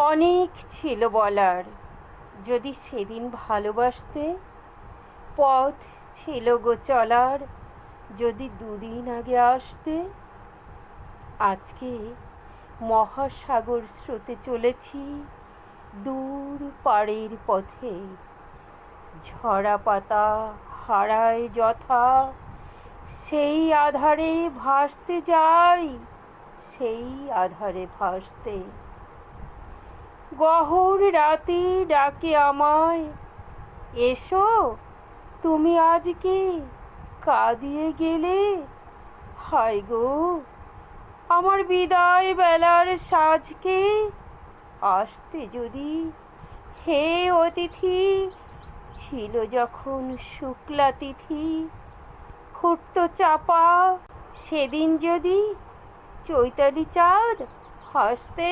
অনেক ছিল বলার, যদি সেদিন ভালোবাসতে। পথ ছিল গো চলার, যদি দুদিন আগে আসতে। আজকে মহাসাগর স্রোতে চলেছি দূর পাড়ের পথে। ঝরা পাতা হারায় যথা, সেই আধারে ভাসতে যাই, সেই আধারে ভাসতে। গহর রাতে ডাকে আমায়, এসো তুমি আজকে কাঁদিয়ে গেলে। হায় গো আমার বিদায় বেলার সাজকে, আসতে যদি হে অতিথি। ছিল যখন শুক্লা তিথি, ফুটত চাপা সেদিন যদি চৈতালি চাঁদ হাসতে।